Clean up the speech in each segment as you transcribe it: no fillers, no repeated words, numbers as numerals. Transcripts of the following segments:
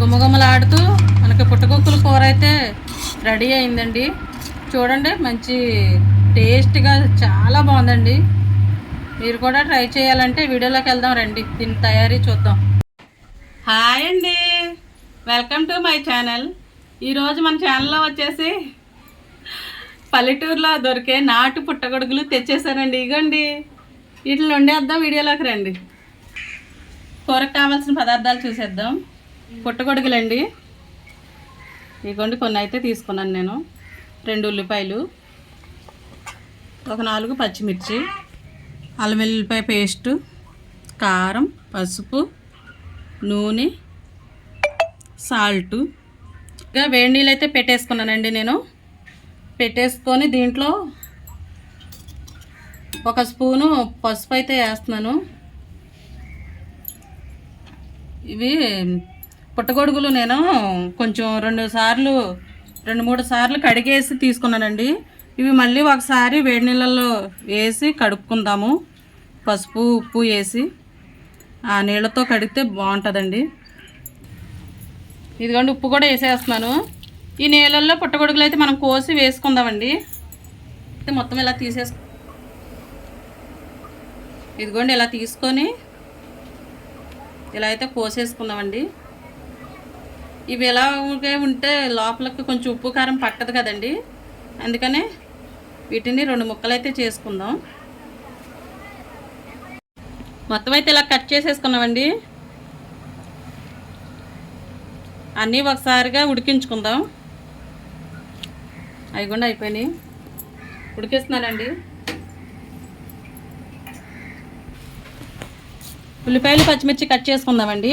గుమ్మగుమ్మలాడుతూ మనకి పుట్టగొక్కుల కూర అయితే రెడీ అయిందండి. చూడండి, మంచి టేస్ట్గా చాలా బాగుందండి. మీరు కూడా ట్రై చేయాలంటే వీడియోలోకి వెళ్దాం రండి, దీని తయారీ చూద్దాం. హాయ్ అండి, వెల్కమ్ టు మై ఛానల్. ఈరోజు మన ఛానల్లో వచ్చేసి పల్లెటూరులో దొరికే నాటు పుట్టగొడుగులు తెచ్చేసానండి. ఇగోండి, వీటిని వండేద్దాం, వీడియోలోకి రండి. కూరకు కావాల్సిన పదార్థాలు చూసేద్దాం. పుట్టగొడుగులండి, ఇగోండి కొన్ని అయితే తీసుకున్నాను నేను. 2 ఉల్లిపాయలు, ఒక 4 పచ్చిమిర్చి, అల్లం వెల్లుల్లిపాయ పేస్టు, కారం, పసుపు, నూనె, సాల్టు. ఇంకా వేడి నీళ్ళు అయితే పెట్టేసుకున్నానండి నేను. పెట్టేసుకొని దీంట్లో ఒక స్పూను పసుపు అయితే వేస్తున్నాను. ఇవి పుట్టగొడుగులు నేను కొంచెం 2-3 సార్లు కడిగేసి తీసుకున్నానండి. ఇవి మళ్ళీ ఒకసారి వేడి నీళ్ళల్లో వేసి కడుక్కుందాము. పసుపు ఉప్పు వేసి ఆ నీళ్ళతో కడిగితే బాగుంటుందండి. ఇదిగోండి, ఉప్పు కూడా వేసేస్తున్నాను. ఈ నీళ్ళల్లో పుట్టగొడుగులు అయితే మనం కోసి వేసుకుందామండి. మొత్తం ఇలా ఇదిగోండి, ఇలా తీసుకొని ఇలా అయితే కోసేసుకుందామండి. ఇవి ఎలా ఉంటే లోపలికి కొంచెం ఉప్పు కారం పట్టదు కదండి, అందుకనే వీటిని 2 ముక్కలు అయితే చేసుకుందాం. మొత్తం అయితే ఇలా కట్ చేసేసుకున్నామండి. అన్నీ ఒకసారిగా ఉడికించుకుందాం. అవి కూడా అయిపోయినాయి, ఉడికిస్తున్నానండి. ఉల్లిపాయలు పచ్చిమిర్చి కట్ చేసుకుందామండి.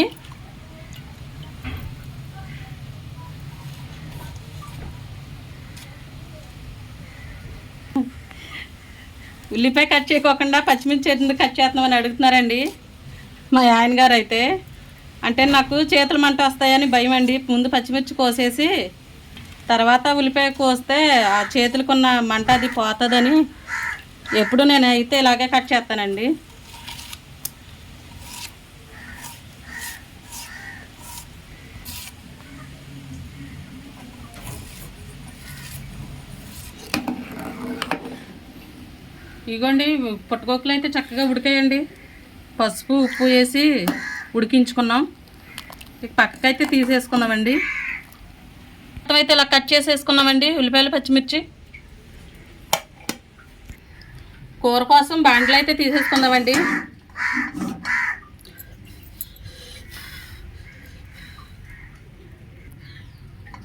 ఉల్లిపాయ కట్ చేయకోకుండా పచ్చిమిర్చి ఎందుకు కట్ చేస్తున్నామని అడుగుతున్నారండి మా ఆయన గారు అయితే. అంటే నాకు చేతులు మంట వస్తాయని భయం అండి. ముందు పచ్చిమిర్చి కోసేసి తర్వాత ఉల్లిపాయ కోస్తే ఆ చేతులకున్న మంట అది పోతుందని ఎప్పుడు నేను అయితే ఇలాగే కట్ చేస్తానండి. ఇగోండి, పుట్టగొక్కులు అయితే చక్కగా ఉడికాయండి. పసుపు ఉప్పు వేసి ఉడికించుకున్నాం. పక్కకైతే తీసేసుకున్నామండి. మొత్తం అయితే ఇలా కట్ చేసేసుకున్నామండి ఉల్లిపాయలు పచ్చిమిర్చి. కూర కోసం బాండ్లు అయితే తీసేసుకుందామండి.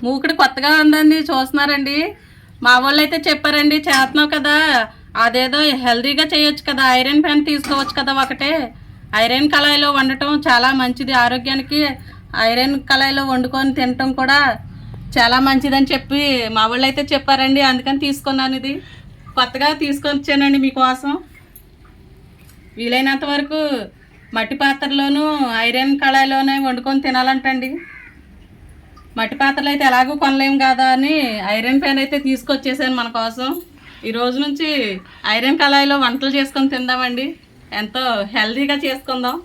మూకుడు కొత్తగా ఉందండి, చూస్తున్నారండి. మా వాళ్ళు అయితే చెప్పారండి, చేస్తున్నావు కదా అదేదో హెల్తీగా చేయొచ్చు కదా, ఐరన్ ప్యాన్ తీసుకోవచ్చు కదా ఒకటే. ఐరన్ కళాయిలో వండటం చాలా మంచిది ఆరోగ్యానికి. ఐరన్ కళాయిలో వండుకొని తినటం కూడా చాలా మంచిదని చెప్పి మా వాళ్ళు అయితే చెప్పారండి, అందుకని తీసుకున్నాను. ఇది కొత్తగా తీసుకొని వచ్చానండి మీకోసం. వీలైనంత వరకు మట్టి పాత్రలోనూ ఐరన్ కళాయిలోనే వండుకొని తినాలంటండి. మట్టి పాత్రలు అయితే ఎలాగో కొనలేము కదా అని ఐరన్ ప్యాన్ అయితే తీసుకొచ్చేసాను మన కోసం. ఈ రోజు నుంచి ఐరన్ కళాయిలో వంటలు చేసుకొని తిందామండి, ఎంతో హెల్తీగా చేసుకుందాం.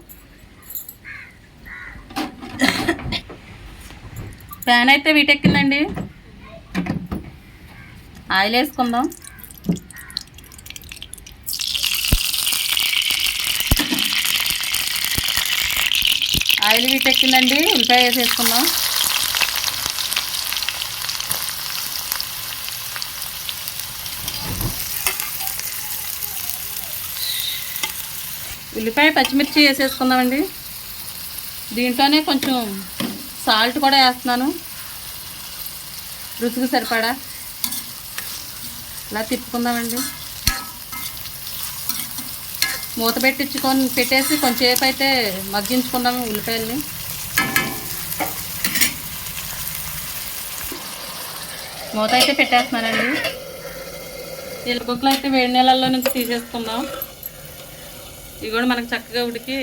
ప్యాన్ అయితే వీటెక్కిందండి, ఆయిల్ వేసుకుందాం. ఆయిల్ వీటెక్కిందండి, ఉల్లిపాయ వేసేసుకుందాం. ఉల్లిపాయ పచ్చిమిర్చి వేసేసుకుందామండి. దీంట్లోనే కొంచెం సాల్ట్ కూడా వేస్తున్నాను, రుచికి సరిపడా. ఇలా తిప్పుకుందామండి. మూత పెట్టేసి కొంచెంసేపు అయితే మగ్గించుకుందాము ఉల్లిపాయల్ని. మూత అయితే పెట్టేస్తున్నానండి. ఎల్లుగుక్కలు అయితే వేడి నీళ్ళల్లో నుంచి తీసేసుకుందాం. ఇవి కూడా మనకు చక్కగా ఉడికి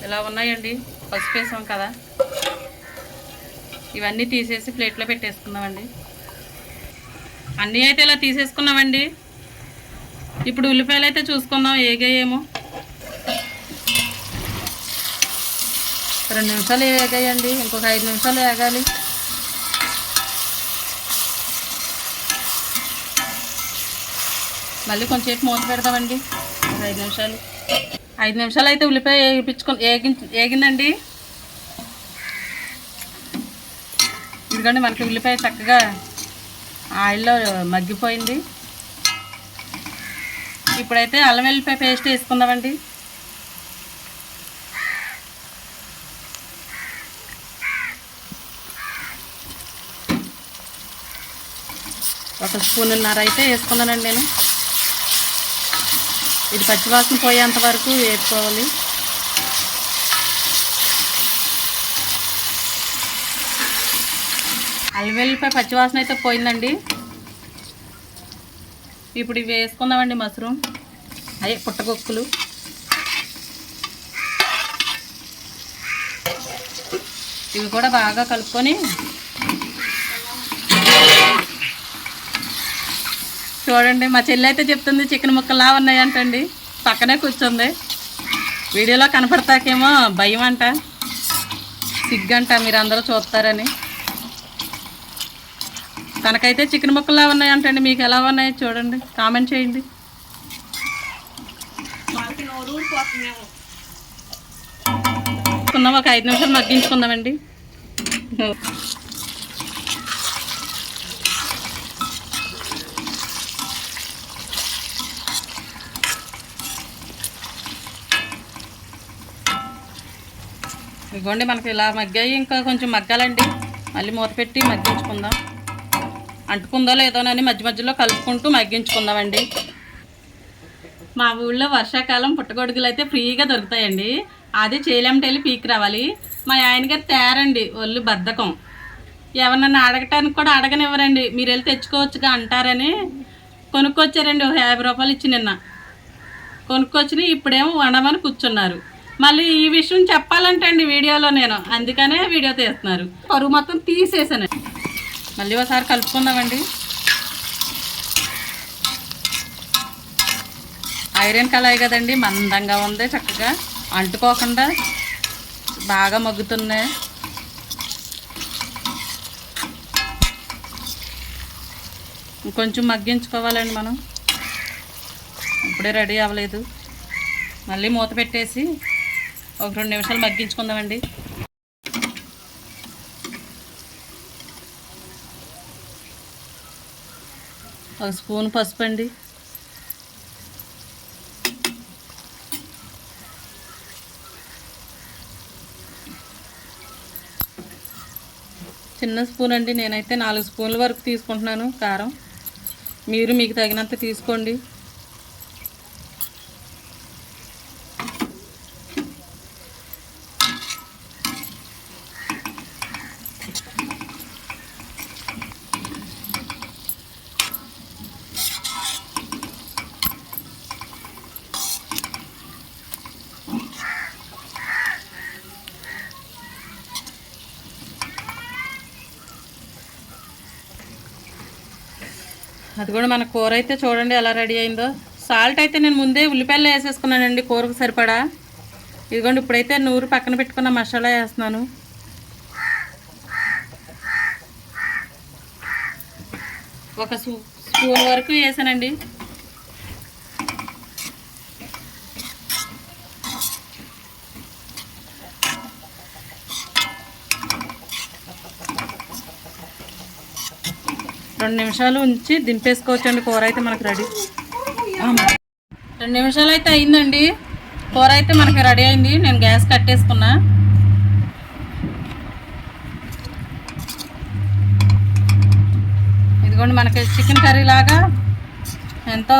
ఇలా ఉన్నాయండి. పసుపు వేసాం కదా, ఇవన్నీ తీసేసి ప్లేట్లో పెట్టేసుకుందామండి. అన్నీ అయితే ఇలా తీసేసుకున్నామండి. ఇప్పుడు ఉల్లిపాయలు అయితే చూసుకుందాం ఏమో. 2 నిమిషాలు వేగాయండి, ఇంకొక 5 నిమిషాలు వేగాలి. మళ్ళీ కొంచెంసేపు మూత పెడదామండి. 5 నిమిషాలు 5 నిమిషాలు అయితే ఉల్లిపాయ వేగిందండి. ఎందుకంటే మనకి ఉల్లిపాయ చక్కగా ఆయిల్లో మగ్గిపోయింది. ఇప్పుడైతే అల్లం వెల్లిపాయ పేస్ట్ వేసుకుందామండి. ఒక స్పూన్నర అయితే వేసుకున్నానండి నేను. ఇది పచ్చివాసన పోయేంత వరకు వేసుకోవాలి. అల్లం వెల్లిపాయ పచ్చివాసన అయితే పోయిందండి. ఇప్పుడు ఇవి వేసుకుందామండి. మష్రూమ్ అయ్యే పుట్టగొక్కులు ఇవి కూడా బాగా కలుపుకొని చూడండి. మా చెల్లి అయితే చెప్తుంది చికెన్ ముక్కలా ఉన్నాయంటండి, పక్కనే కూర్చుంది. వీడియోలో కనపడతాకేమో భయం అంట, సిగ్గంట మీరు అందరూ చూస్తారని. తనకైతే చికెన్ ముక్కలా ఉన్నాయంటండి. మీకు ఎలా ఉన్నాయి చూడండి, కామెంట్ చేయండి. ఒక 5 నిమిషాలు మగ్గించుకుందామండి. ఇదిగోండి మనకి ఇలా మగ్గాయి, ఇంకా కొంచెం మగ్గాలండి. మళ్ళీ మూత పెట్టి మగ్గించుకుందాం. అంటుకుందో లేదోనని మధ్య మధ్యలో కలుపుకుంటూ మగ్గించుకుందామండి. మా ఊళ్ళో వర్షాకాలం పుట్టగొడుగులు అయితే ఫ్రీగా దొరుకుతాయండి. అది చేయలేమంటే పీకి రావాలి. మా ఆయన గారు తేరండి, ఒళ్ళు బద్ధకం. ఎవరన్నా అడగటానికి కూడా అడగనివ్వరండి. మీరు వెళ్ళి తెచ్చుకోవచ్చుగా అంటారని కొనుక్కొచ్చారండి. ఒక 50 రూపాయలు ఇచ్చి నిన్న కొనుక్కొచ్చి ఇప్పుడేమో వండమని కూర్చున్నారు. మళ్ళీ ఈ విషయం చెప్పాలంటే అండి వీడియోలో నేను, అందుకనే వీడియో తీస్తున్నారు. పరువు మొత్తం తీసేసాను. మళ్ళీ ఒకసారి కలుపుకుందామండి. ఐరన్ కళాయి కదండి, మందంగా ఉంది, చక్కగా అంటుకోకుండా బాగా మగ్గుతున్నాయి. ఇంకొంచెం మగ్గించుకోవాలండి మనం, ఇప్పుడే రెడీ అవ్వలేదు. మళ్ళీ మూత పెట్టేసి ఒక 2 నిమిషాలు మగ్గించుకుందామండి. ఒక స్పూన్ పసుపు అండి, చిన్న స్పూన్ అండి. నేనైతే 4 స్పూన్ల వరకు తీసుకుంటున్నాను కారం. మీరు మీకు తగినంత తీసుకోండి. అది కూడా మన కూర అయితే చూడండి ఎలా రెడీ అయిందో. సాల్ట్ అయితే నేను ముందే ఉల్లిపాయలు వేసేసుకున్నానండి కూరకు సరిపడా. ఇదిగోండి ఇప్పుడైతే నూరు పక్కన పెట్టుకున్న మసాలా వేస్తున్నాను. ఒక స్పూన్ వరకు వేసానండి. రెండు నిమిషాలు ఉంచి దింపేసుకోవచ్చండి. కూర అయితే మనకు రెడీ. 2 నిమిషాలు అయితే అయిందండి. కూర అయితే మనకి రెడీ అయింది. నేను గ్యాస్ కట్టేసుకున్నా. ఇదిగోండి మనకి చికెన్ కర్రీ లాగా ఎంతో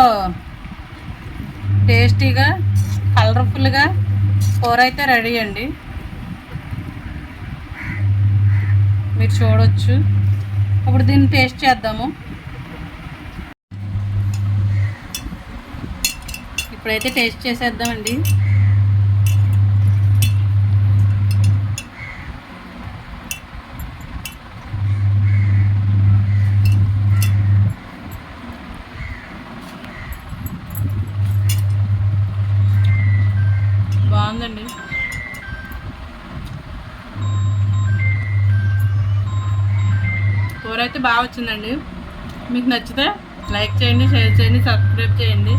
టేస్టీగా కలర్ఫుల్గా కూర అయితే రెడీ అండి. మీరు చూడవచ్చు. ఇప్పుడు దీన్ని టేస్ట్ చేద్దాము. ఇప్పుడైతే టేస్ట్ చేసేద్దామండి. బాగుందండి. కూర అయితే బాగా వచ్చిందండి. మీకు నచ్చితే లైక్ చేయండి, షేర్ చేయండి, సబ్స్క్రైబ్ చేయండి,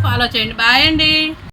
ఫాలో చేయండి. బాయ్ అండి.